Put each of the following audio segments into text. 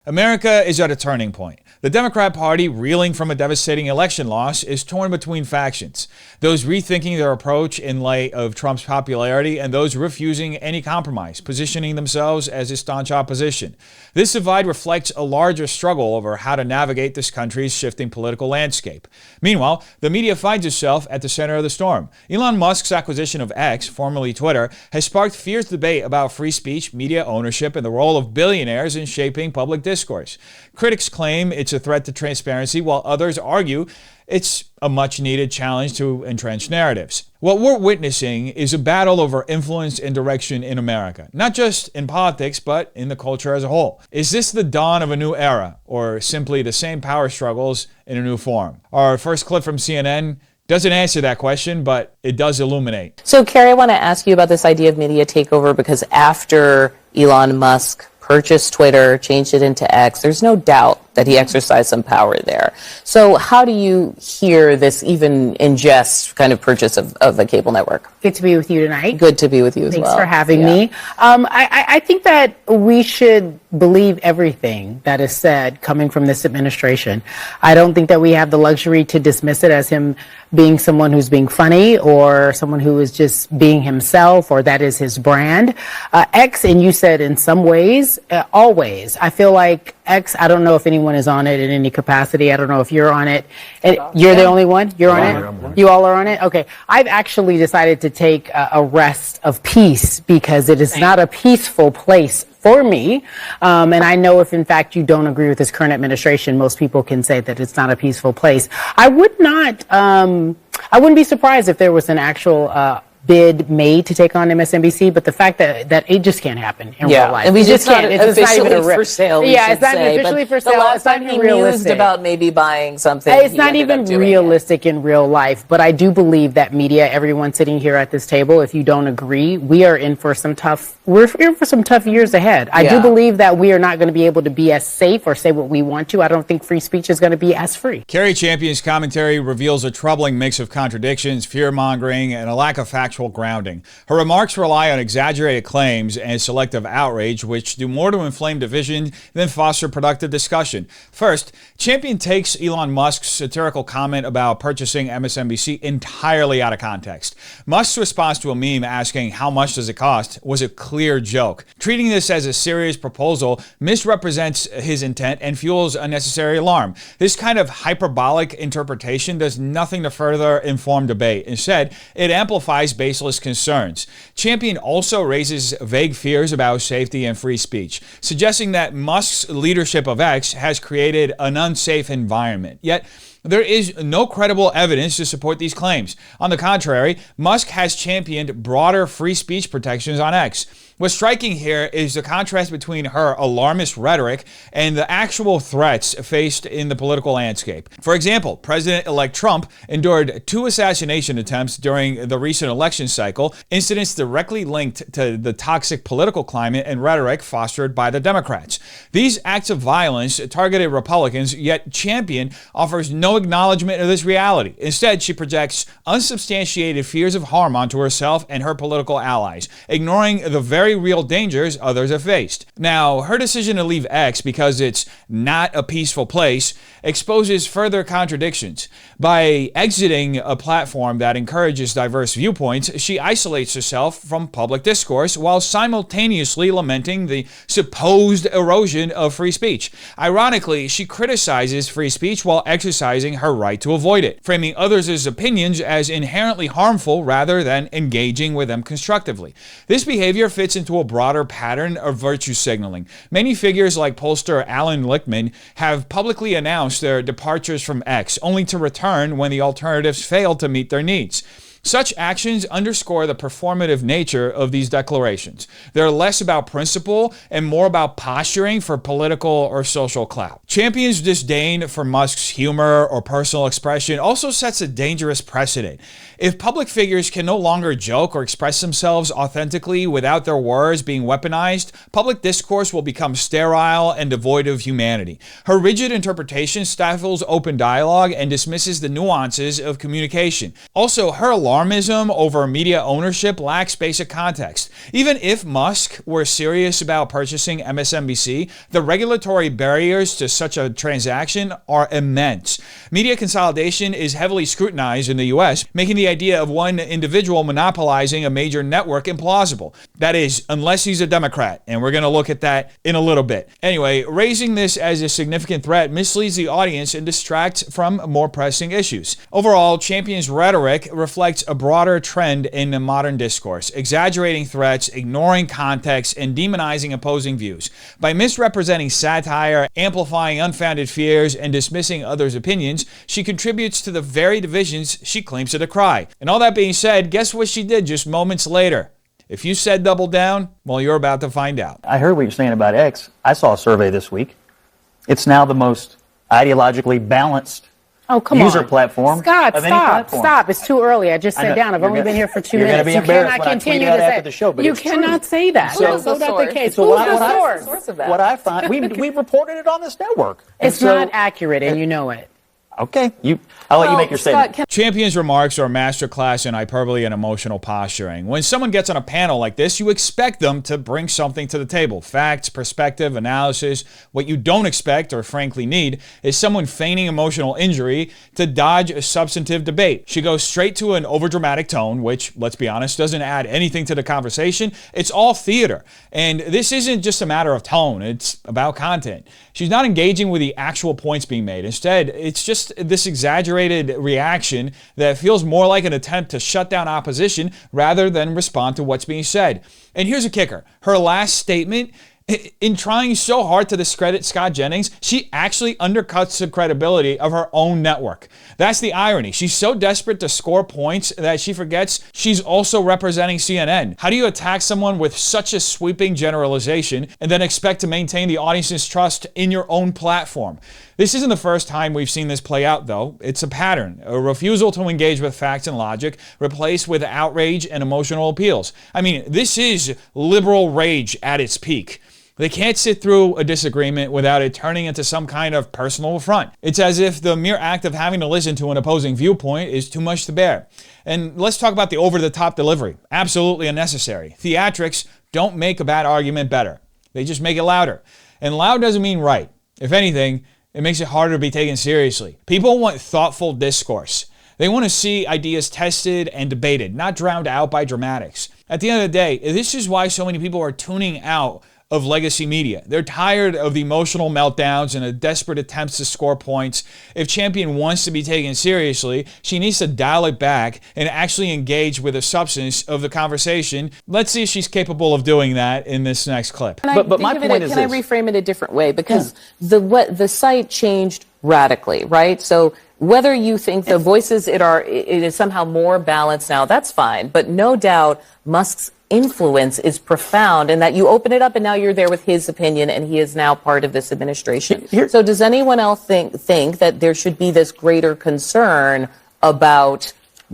America is at a turning point. The Democrat Party, reeling from a devastating election loss, is torn between factions. Those rethinking their approach in light of Trump's popularity and those refusing any compromise, positioning themselves as a staunch opposition. This divide reflects a larger struggle over how to navigate this country's shifting political landscape. Meanwhile, the media finds itself at the center of the storm. Elon Musk's acquisition of X, formerly Twitter, has sparked fierce debate about free speech, media ownership, and the role of billionaires in shaping public discourse. Critics claim it's a threat to transparency, while others argue it's a much-needed challenge to entrenched narratives. What we're witnessing is a battle over influence and direction in America, not just in politics, but in the culture as a whole. Is this the dawn of a new era, or simply the same power struggles in a new form? Our first clip from CNN doesn't answer that question, but it does illuminate. So, Carrie, I want to ask you about this idea of media takeover, because after Elon Musk purchased Twitter, changed it into X, there's no doubt that he exercised some power there. So how do you hear this even in jest kind of purchase of a cable network? Good to be with you tonight. Good to be with you as well. Thanks for having me. I think that we should believe everything that is said coming from this administration. I don't think that we have the luxury to dismiss it as him being someone who's being funny or someone who is just being himself or that is his brand. X, and you said in some ways, always. I feel like X, I don't know if anyone is on it in any capacity. I don't know if you're on it. You're the only one? You're on it? You all are on it? Okay. I've actually decided to take a rest of peace because it is not a peaceful place for me. And I know if in fact you don't agree with this current administration, most people can say that it's not a peaceful place. I wouldn't be surprised if there was an actual bid made to take on MSNBC, but the fact that it just can't happen in real life. And we just can't. It's not even for sale. It's not officially for sale. The last time he mused about maybe buying something, it's not even realistic in real life. But I do believe that media, everyone sitting here at this table, if you don't agree, we're in for some tough years ahead. I do believe that we are not going to be able to be as safe or say what we want to. I don't think free speech is going to be as free. Carrie Champion's commentary reveals a troubling mix of contradictions, fear-mongering, and a lack of factual grounding. Her remarks rely on exaggerated claims and selective outrage, which do more to inflame division than foster productive discussion. First, Champion takes Elon Musk's satirical comment about purchasing MSNBC entirely out of context. Musk's response to a meme asking how much does it cost was a clear joke. Treating this as a serious proposal misrepresents his intent and fuels unnecessary alarm. This kind of hyperbolic interpretation does nothing to further inform debate. Instead, it amplifies baseless concerns. Champion also raises vague fears about safety and free speech, suggesting that Musk's leadership of X has created an unsafe environment. Yet, there is no credible evidence to support these claims. On the contrary, Musk has championed broader free speech protections on X. What's striking here is the contrast between her alarmist rhetoric and the actual threats faced in the political landscape. For example, President-elect Trump endured 2 assassination attempts during the recent election cycle, incidents directly linked to the toxic political climate and rhetoric fostered by the Democrats. These acts of violence targeted Republicans, yet Champion offers no acknowledgement of this reality. Instead, she projects unsubstantiated fears of harm onto herself and her political allies, ignoring the very real dangers others have faced. Now, her decision to leave X because it's not a peaceful place exposes further contradictions. By exiting a platform that encourages diverse viewpoints, she isolates herself from public discourse while simultaneously lamenting the supposed erosion of free speech. Ironically, she criticizes free speech while exercising her right to avoid it, framing others' opinions as inherently harmful rather than engaging with them constructively. This behavior fits into a broader pattern of virtue signaling. Many figures like pollster Alan Lichtman have publicly announced their departures from X, only to return when the alternatives fail to meet their needs. Such actions underscore the performative nature of these declarations. They're less about principle and more about posturing for political or social clout. Champion's disdain for Musk's humor or personal expression also sets a dangerous precedent. If public figures can no longer joke or express themselves authentically without their words being weaponized, public discourse will become sterile and devoid of humanity. Her rigid interpretation stifles open dialogue and dismisses the nuances of communication. Also, her alarmism over media ownership lacks basic context. Even if Musk were serious about purchasing MSNBC, the regulatory barriers to such a transaction are immense. Media consolidation is heavily scrutinized in the U.S., making the idea of one individual monopolizing a major network implausible. That is, unless he's a Democrat, and we're going to look at that in a little bit. Anyway, raising this as a significant threat misleads the audience and distracts from more pressing issues. Overall, Champion's rhetoric reflects a broader trend in the modern discourse, exaggerating threats, ignoring context, and demonizing opposing views. By misrepresenting satire, amplifying unfounded fears, and dismissing others' opinions, she contributes to the very divisions she claims to decry. And all that being said, guess what she did just moments later? If you said double down, well, you're about to find out. I heard what you're saying about X. I saw a survey this week. It's now the most ideologically balanced user platform. Scott, of any platform. stop. It's too early. I just sat down. I've only been here for 2 minutes. You're going to be embarrassed when I tweet out after the show, but you it's cannot true. say that. So- That's not the case. So Who's what the source of that? What I find, we reported it on this network. It's not accurate, and you know it. Okay, I'll let you make your statement. Champion's remarks are a masterclass in hyperbole and emotional posturing. When someone gets on a panel like this, you expect them to bring something to the table. Facts, perspective, analysis. What you don't expect, or frankly need, is someone feigning emotional injury to dodge a substantive debate. She goes straight to an overdramatic tone, which, let's be honest, doesn't add anything to the conversation. It's all theater. And this isn't just a matter of tone, it's about content. She's not engaging with the actual points being made. Instead, it's just this exaggerated reaction that feels more like an attempt to shut down opposition rather than respond to what's being said. And here's a kicker. Her last statement, in trying so hard to discredit Scott Jennings, she actually undercuts the credibility of her own network. That's the irony. She's so desperate to score points that she forgets she's also representing CNN. How do you attack someone with such a sweeping generalization and then expect to maintain the audience's trust in your own platform? This isn't the first time we've seen this play out, though. It's a pattern, a refusal to engage with facts and logic, replaced with outrage and emotional appeals. I mean, this is liberal rage at its peak. They can't sit through a disagreement without it turning into some kind of personal affront. It's as if the mere act of having to listen to an opposing viewpoint is too much to bear. And let's talk about the over-the-top delivery. Absolutely unnecessary. Theatrics don't make a bad argument better. They just make it louder. And loud doesn't mean right. If anything, it makes it harder to be taken seriously. People want thoughtful discourse. They want to see ideas tested and debated, not drowned out by dramatics. At the end of the day, this is why so many people are tuning out of legacy media. They're tired of the emotional meltdowns and the desperate attempts to score points. If Champion wants to be taken seriously, she needs to dial it back and actually engage with the substance of the conversation. Let's see if she's capable of doing that in this next clip. But my point is this. Can I reframe it a different way? Because the site changed radically, right? So whether you think the voices it is somehow more balanced now, that's fine. But no doubt Musk's influence is profound, and that you open it up and now you're there with his opinion and he is now part of this administration. So does anyone else think that there should be this greater concern about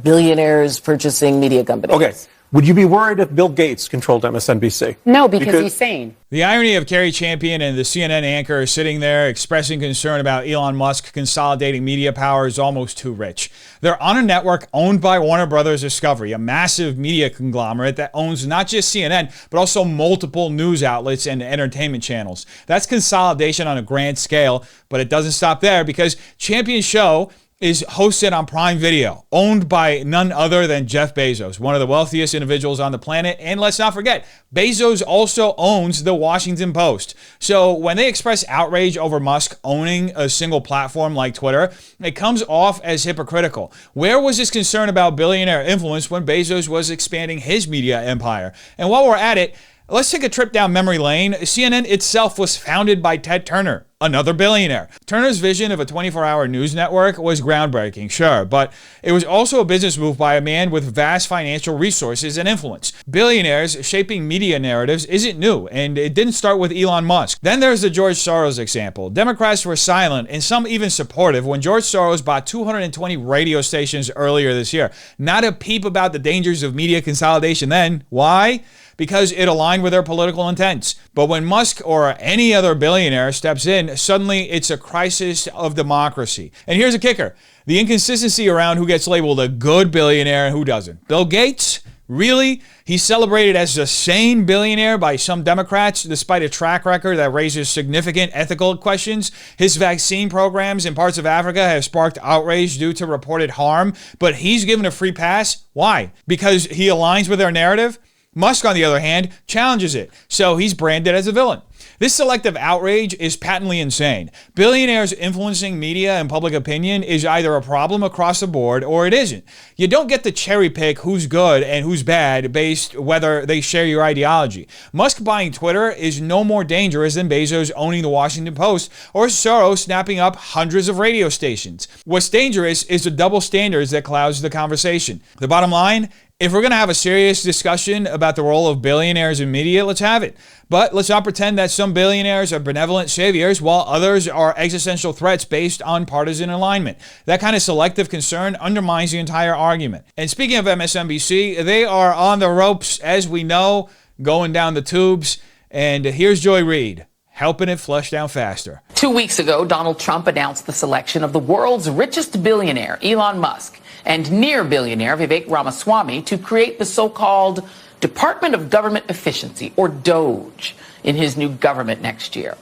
billionaires purchasing media companies? Okay. Would you be worried if Bill Gates controlled MSNBC? No, because he's sane. The irony of Carrie Champion and the CNN anchor sitting there expressing concern about Elon Musk consolidating media power is almost too rich. They're on a network owned by Warner Brothers Discovery, a massive media conglomerate that owns not just CNN, but also multiple news outlets and entertainment channels. That's consolidation on a grand scale, but it doesn't stop there because Champion's show is hosted on Prime Video, owned by none other than Jeff Bezos, one of the wealthiest individuals on the planet. And let's not forget, Bezos also owns the Washington Post. So when they express outrage over Musk owning a single platform like Twitter, it comes off as hypocritical. Where was this concern about billionaire influence when Bezos was expanding his media empire? And while we're at it, let's take a trip down memory lane. CNN itself was founded by Ted Turner, another billionaire. Turner's vision of a 24-hour news network was groundbreaking, sure, but it was also a business move by a man with vast financial resources and influence. Billionaires shaping media narratives isn't new, and it didn't start with Elon Musk. Then there's the George Soros example. Democrats were silent, and some even supportive, when George Soros bought 220 radio stations earlier this year. Not a peep about the dangers of media consolidation then. Why? Because it aligned with their political intents. But when Musk or any other billionaire steps in, Elon, suddenly it's a crisis of democracy. And here's a kicker. The inconsistency around who gets labeled a good billionaire and who doesn't. Bill Gates? Really? He's celebrated as a sane billionaire by some Democrats, despite a track record that raises significant ethical questions. His vaccine programs in parts of Africa have sparked outrage due to reported harm, but he's given a free pass. Why? Because he aligns with their narrative? Musk, on the other hand, challenges it, so he's branded as a villain. This selective outrage is patently insane. Billionaires influencing media and public opinion is either a problem across the board or it isn't. You don't get to cherry pick who's good and who's bad based whether they share your ideology. Musk buying Twitter is no more dangerous than Bezos owning the Washington Post or Soros snapping up hundreds of radio stations. What's dangerous is the double standards that clouds the conversation. The bottom line, if we're going to have a serious discussion about the role of billionaires in media, let's have it. But let's not pretend that some billionaires are benevolent saviors while others are existential threats based on partisan alignment. That kind of selective concern undermines the entire argument. And speaking of MSNBC, they are on the ropes, as we know, going down the tubes. And here's Joy Reid, helping it flush down faster. 2 weeks ago, Donald Trump announced the selection of the world's richest billionaire, Elon Musk, and near billionaire Vivek Ramaswamy to create the so-called Department of Government Efficiency, or DOGE, in his new government next year.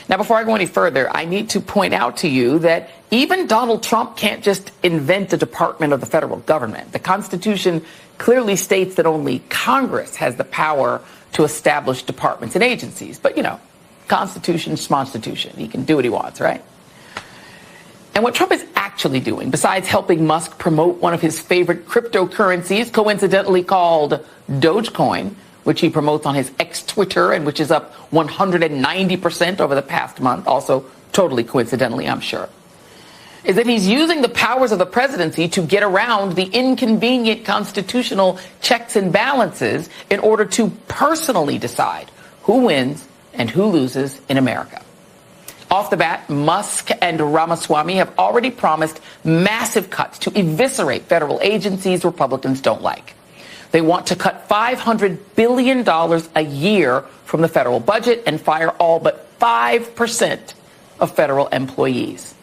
Now, before I go any further, I need to point out to you that even Donald Trump can't just invent a department of the federal government. The Constitution clearly states that only Congress has the power to establish departments and agencies. But, you know, Constitution, schmonstitution. He can do what he wants, right? And what Trump is actually doing, besides helping Musk promote one of his favorite cryptocurrencies, coincidentally called Dogecoin, which he promotes on his ex-Twitter and which is up 190% over the past month, also totally coincidentally, I'm sure, is that he's using the powers of the presidency to get around the inconvenient constitutional checks and balances in order to personally decide who wins and who loses in America. Off the bat, Musk and Ramaswamy have already promised massive cuts to eviscerate federal agencies Republicans don't like. They want to cut $500 billion a year from the federal budget and fire all but 5% of federal employees.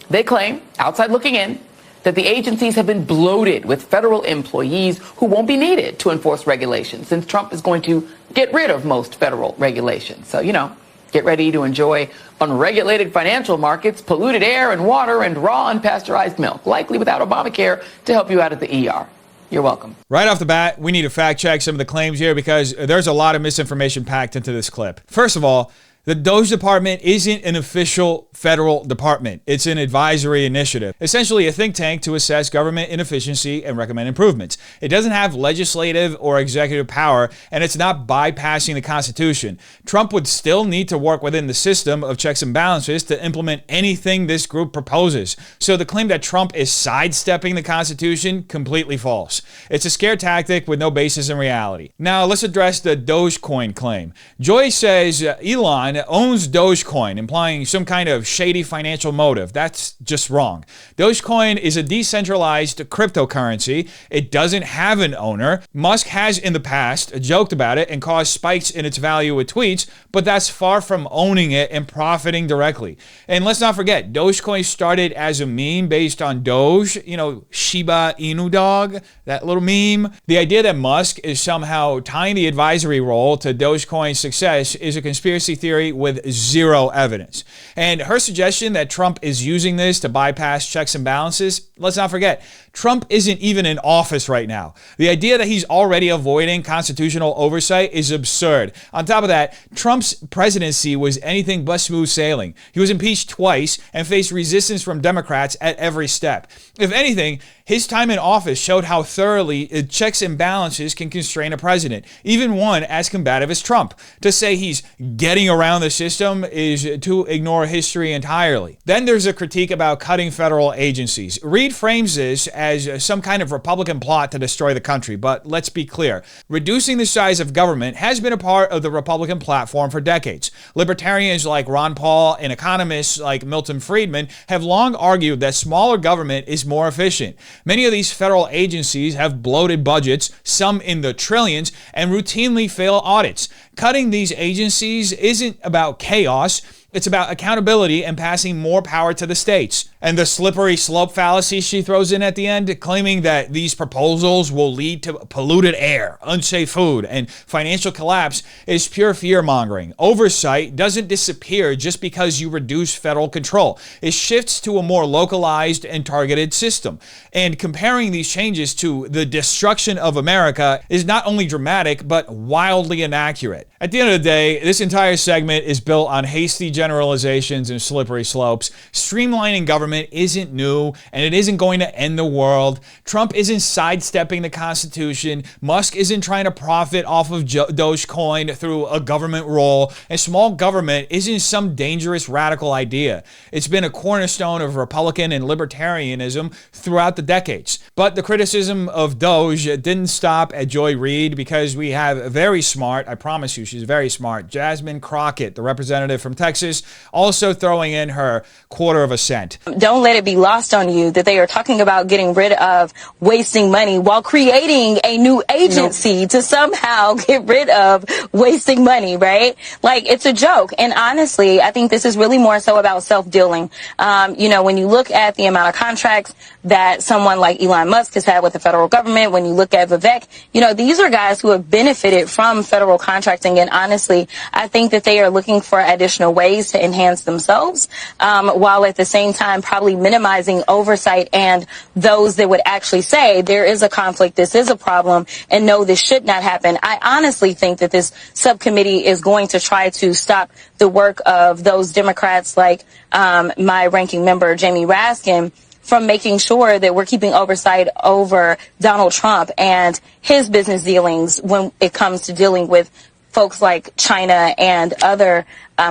They claim, outside looking in, that the agencies have been bloated with federal employees who won't be needed to enforce regulations, since Trump is going to get rid of most federal regulations. So, you know, get ready to enjoy unregulated financial markets, polluted air and water, and raw unpasteurized milk, likely without Obamacare to help you out at the ER. You're welcome. Right off the bat, we need to fact check some of the claims here because there's a lot of misinformation packed into this clip. First of all, the DOGE department isn't an official federal department. It's an advisory initiative, essentially a think tank to assess government inefficiency and recommend improvements. It doesn't have legislative or executive power, and it's not bypassing the Constitution. Trump would still need to work within the system of checks and balances to implement anything this group proposes. So the claim that Trump is sidestepping the Constitution, completely false. It's a scare tactic with no basis in reality. Now let's address the Dogecoin claim. Joy says Elon owns Dogecoin, implying some kind of shady financial motive. That's just wrong. Dogecoin is a decentralized cryptocurrency. It doesn't have an owner. Musk has in the past joked about it and caused spikes in its value with tweets, but that's far from owning it and profiting directly. And let's not forget, Dogecoin started as a meme based on Doge, you know, Shiba Inu dog, that little meme. The idea that Musk is somehow tying the advisory role to Dogecoin's success is a conspiracy theory with zero evidence. And her suggestion that Trump is using this to bypass checks and balances, let's not forget, Trump isn't even in office right now. The idea that he's already avoiding constitutional oversight is absurd. On top of that, Trump's presidency was anything but smooth sailing. He was impeached twice and faced resistance from Democrats at every step. If anything, his time in office showed how thoroughly checks and balances can constrain a president, even one as combative as Trump. To say he's getting around the system is to ignore history entirely. Then there's a critique about cutting federal agencies. Reid frames this as some kind of Republican plot to destroy the country, but let's be clear. Reducing the size of government has been a part of the Republican platform for decades. Libertarians like Ron Paul and economists like Milton Friedman have long argued that smaller government is more efficient. Many of these federal agencies have bloated budgets, some in the trillions, and routinely fail audits. Cutting these agencies isn't about chaos. It's about accountability and passing more power to the states. And the slippery slope fallacy she throws in at the end, claiming that these proposals will lead to polluted air, unsafe food, and financial collapse, is pure fear-mongering. Oversight doesn't disappear just because you reduce federal control. It shifts to a more localized and targeted system. And comparing these changes to the destruction of America is not only dramatic, but wildly inaccurate. At the end of the day, this entire segment is built on hasty generalizations and slippery slopes. Streamlining government isn't new, and it isn't going to end the world. Trump isn't sidestepping the Constitution. Musk isn't trying to profit off of Dogecoin through a government role. And small government isn't some dangerous radical idea. It's been a cornerstone of Republican and libertarianism throughout the decades. But the criticism of Doge didn't stop at Joy Reid, because we have a very smart, I promise you she's very smart, Jasmine Crockett, the representative from Texas, also throwing in her quarter of a cent. Don't let it be lost on you that they are talking about getting rid of wasting money while creating a new agency to somehow get rid of wasting money, right? Like, it's a joke. And honestly, I think this is really more so about self-dealing. When you look at the amount of contracts that someone like Elon Musk has had with the federal government, when you look at Vivek, these are guys who have benefited from federal contracting. And honestly, I think that they are looking for additional ways to enhance themselves, while at the same time probably minimizing oversight and those that would actually say there is a conflict, this is a problem, and no, this should not happen. I honestly think that this subcommittee is going to try to stop the work of those Democrats like my ranking member, Jamie Raskin, from making sure that we're keeping oversight over Donald Trump and his business dealings when it comes to dealing with folks like China and other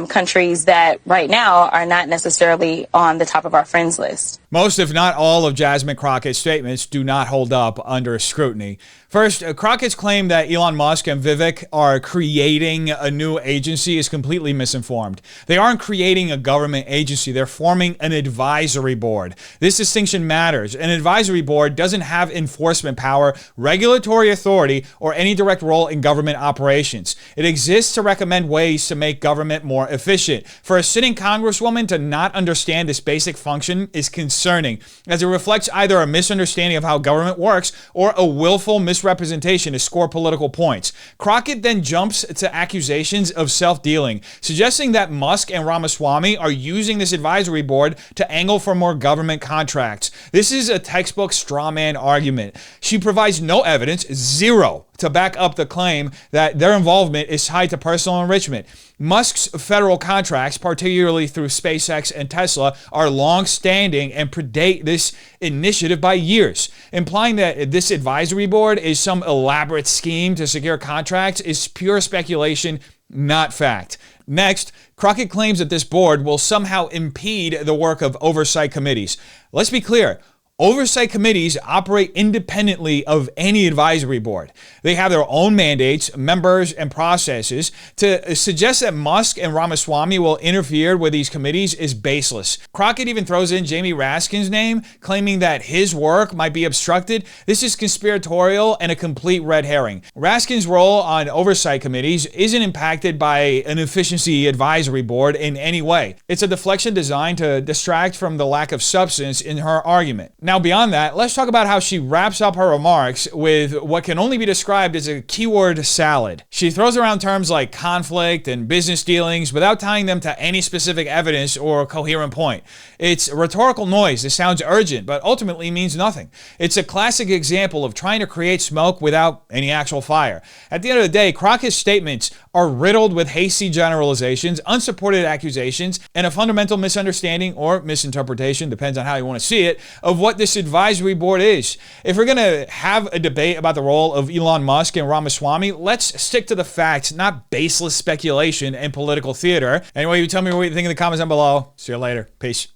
countries that right now are not necessarily on the top of our friends list. Most, if not all, of Jasmine Crockett's statements do not hold up under scrutiny. First, Crockett's claim that Elon Musk and Vivek are creating a new agency is completely misinformed. They aren't creating a government agency. They're forming an advisory board. This distinction matters. An advisory board doesn't have enforcement power, regulatory authority, or any direct role in government operations. It exists to recommend ways to make government more efficient. For a sitting congresswoman to not understand this basic function is concerning, as it reflects either a misunderstanding of how government works or a willful misrepresentation to score political points. Crockett then jumps to accusations of self-dealing, suggesting that Musk and Ramaswamy are using this advisory board to angle for more government contracts. This is a textbook straw man argument. She provides no evidence, zero, to back up the claim that their involvement is tied to personal enrichment. Musk's federal contracts, particularly through SpaceX and Tesla, are long-standing and predate this initiative by years. Implying that this advisory board is some elaborate scheme to secure contracts is pure speculation, not fact. Next, Crockett claims that this board will somehow impede the work of oversight committees. Let's be clear. Oversight committees operate independently of any advisory board. They have their own mandates, members, and processes. To suggest that Musk and Ramaswamy will interfere with these committees is baseless. Crockett even throws in Jamie Raskin's name, claiming that his work might be obstructed. This is conspiratorial and a complete red herring. Raskin's role on oversight committees isn't impacted by an efficiency advisory board in any way. It's a deflection designed to distract from the lack of substance in her argument. Now, beyond that, let's talk about how she wraps up her remarks with what can only be described as a keyword salad. She throws around terms like conflict and business dealings without tying them to any specific evidence or coherent point. It's rhetorical noise that sounds urgent, but ultimately means nothing. It's a classic example of trying to create smoke without any actual fire. At the end of the day, Crockett's statements are riddled with hasty generalizations, unsupported accusations, and a fundamental misunderstanding or misinterpretation, depends on how you want to see it, of what this advisory board is. If we're going to have a debate about the role of Elon Musk and Ramaswamy, let's stick to the facts, not baseless speculation and political theater. Anyway, you tell me what you think in the comments down below. See you later. Peace.